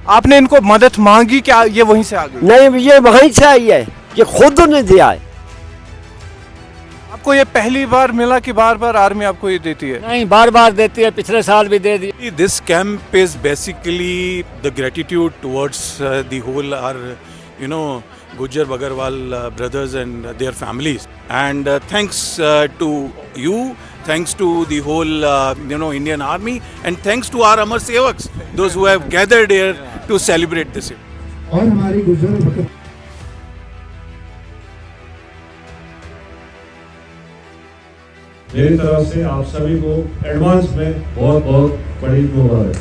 आपने इनको मदद मांगी क्या, ये वहीं से आ गई? नहीं, ये वहीं से आई है, ये खुद ने दिया है। आपको ये पहली बार मिला कि बार बार आर्मी आपको ये देती है? नहीं, बार बार देती है, पिछले साल भी दे दी। This camp is basically the gratitude towards the whole our, Gujjar Bagarwal brothers and their families. And thanks to you, thanks to the whole, Indian Army, and thanks to our Amar Sevaks, those who have gathered here to celebrate this event. और हमारी गुजर मेरी तरफ से आप सभी को advance में बहुत बहुत बड़ी मुबारक।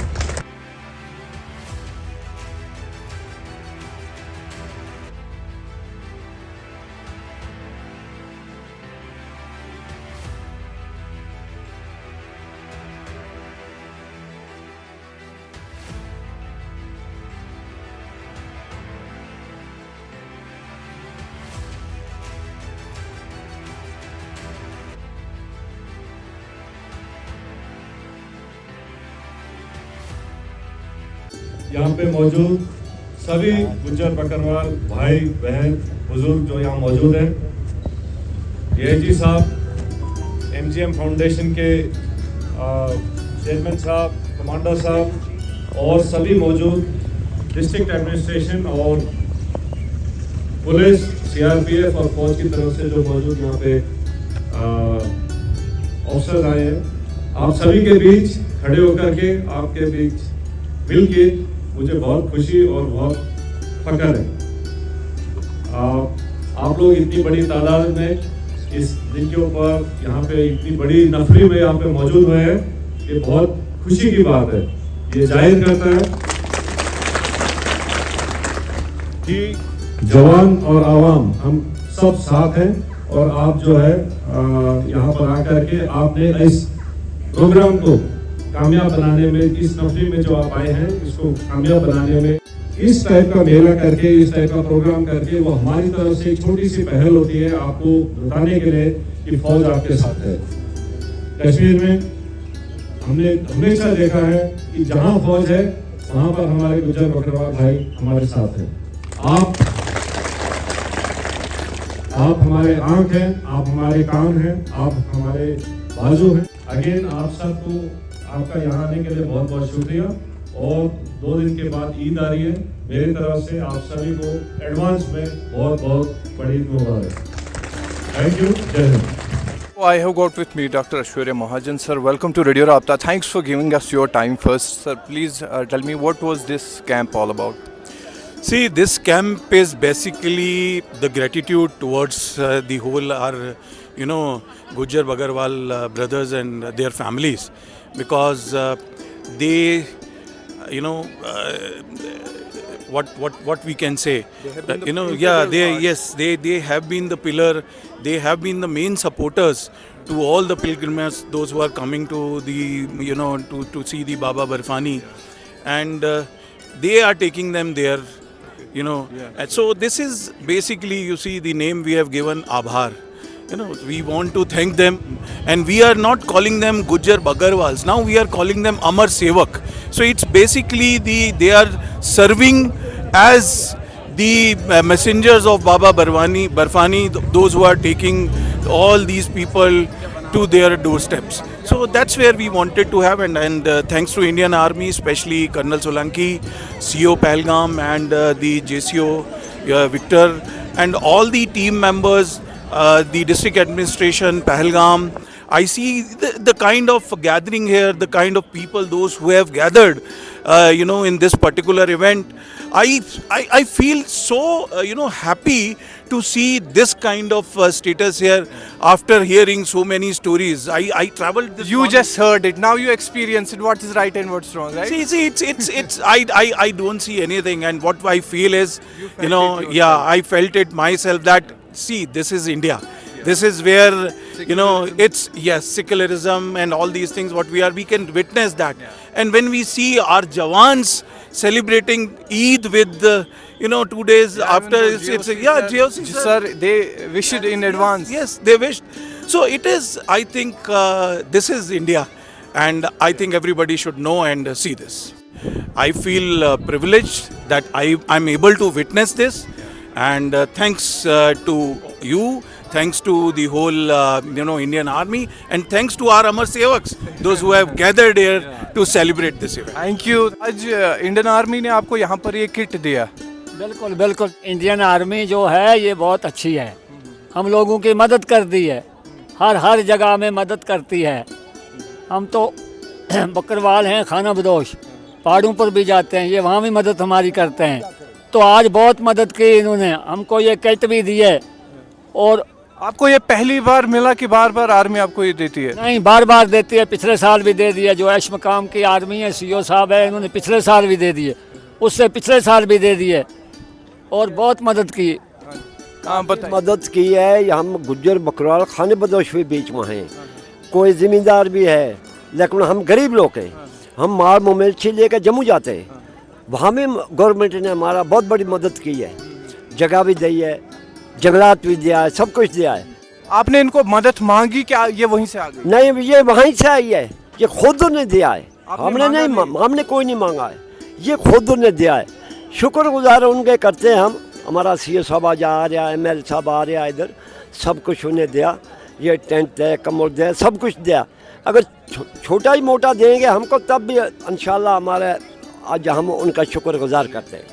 यहाँ पे मौजूद सभी गुज्जर बकरवाल भाई बहन बुजुर्ग जो यहाँ मौजूद हैं, डीआईजी साहब, एमजीएम फाउंडेशन के चेयरमैन साहब, कमांडर साहब और सभी मौजूद डिस्ट्रिक्ट एडमिनिस्ट्रेशन और पुलिस, सीआरपीएफ और फौज की तरफ से जो मौजूद यहाँ पे अफसर आए हैं, आप सभी के बीच खड़े होकर के आपके बीच मिल के मुझे बहुत खुशी और बहुत फख्र है। आप लोग इतनी बड़ी तादाद में इस दिन के ऊपर यहाँ पे इतनी बड़ी नफरी में यहाँ पे मौजूद हुए हैं, ये बहुत खुशी की बात है। ये जाहिर करता है कि जवान और आवाम हम सब साथ हैं और आप जो है यहाँ पर आकर के आपने इस प्रोग्राम को कामयाब बनाने में, इस नफरी में जो आप आए हैं इसको कामयाब बनाने में, इस टाइप का मेला करके, इस टाइप का प्रोग्राम करके, वो हमारी तरफ से एक छोटी सी पहल होती है आपको बताने के लिए कि फौज आपके साथ है। कश्मीर में हमने हमेशा देखा है कि जहां फौज है वहां पर हमारे गुज्जर बकरवाल भाई हमारे साथ हैं। आप हमारे आंख हैं, आप हमारे कान हैं, आप हमारे बाजू हैं। अगेन आप सबको आपका यहाँ आने के लिए बहुत बहुत शुक्रिया और 2 दिन के बाद ईद आ रही है, मेरी तरफ से आप सभी को एडवांस में बहुत बहुत बड़ी मुबारक। थैंक यू, जय Hind. I have got with me Dr. Aishwarya Mahajan. Sir, welcome to Radio Rabta. Thanks for giving us your time first. Sir, please tell me, what was this camp all about? See, this camp is basically the gratitude towards the whole our, Gujjar Bagarwal brothers and their families, because they, what we can say, they have been the pillar, they have been the main supporters to all the pilgrims, those who are coming to the, to see the Baba Barfani, and they are taking them there, And so this is basically, you see, the name we have given Abhar. We want to thank them, and we are not calling them Gujjar Bagarwals. Now we are calling them Amar Sevak. So it's basically they are serving as the messengers of Baba Barfani, those who are taking all these people to their doorsteps. So that's where we wanted to have, and thanks to Indian Army, especially Colonel Solanki, CO Pahalgam, and the JCO Victor, and all the team members, the district administration, Pahalgam. I see the kind of gathering here, the kind of people, those who have gathered, in this particular event. I feel so, happy to see this kind of status here after hearing so many stories. I traveled this. You just heard it. Now you experience it. What is right and what's wrong, right? See, it's. I don't see anything, and what I feel is, I felt it myself that, see, this is India. This is where, it's, secularism and all these things, we can witness that. Yeah. And when we see our Jawans celebrating Eid with, 2 days after, GOC. Sir, they wished in advance. Yes, they wished. So it is, I think, this is India. And I think everybody should know and see this. I feel privileged that I'm able to witness this, and thanks to you, thanks to the whole Indian Army, and thanks to our Amar Sevaks, those who have gathered here to celebrate this event. Thank you. आज Indian army ने आपको यहाँ पर ये kit दिया। बिल्कुल बिल्कुल, Indian army जो है ये बहुत अच्छी है, हम लोगों की मदद कर दी है, हर जगह में मदद करती है। हम तो बकरवाल हैं, खाना बदोश, पहाड़ों पर भी जाते हैं, ये वहाँ भी मदद हमारी करते हैं। तो आज बहुत मदद की इन्होंने, हमको ये किट भी दी है। और आपको ये पहली बार मिला कि बार बार आर्मी आपको ये देती है? नहीं, बार बार देती है, पिछले साल भी दे दिया। जो ऐश मकाम की आर्मी है, सीओ साहब है, इन्होंने पिछले साल भी दे दिए, उससे पिछले साल भी दे दिए, और बहुत मदद की। हाँ बताइए। मदद की है। हम गुज्जर बकरवाल खाने बदोश भी बीच में हैं, कोई ज़मींदार भी है, लेकिन हम गरीब लोग हैं। हम माल मवेशी लेकर जम्मू जाते हैं, वहाँ में गवर्नमेंट ने हमारा बहुत बड़ी मदद की है, जगह भी दी है, जंगलात भी दिया है, सब कुछ दिया है। आपने इनको मदद मांगी क्या, ये वहीं से आ गई? नहीं, ये वहीं से आई है, ये खुद ने दिया है, आपने हमने मांगा नहीं, हमने कोई नहीं मांगा है, ये खुद ने दिया है। शुक्रगुजार उनके करते हैं हम। हमारा सीओ साहब आज आ रहा है, एमएल साहब आ रहा है इधर, सब कुछ उन्हें दिया, ये टेंट है, कम्बल दिया, सब कुछ दिया। अगर छोटा ही मोटा देंगे हमको तब भी इंशाल्लाह हमारे आज हम उनका शुक्रगुजार करते हैं।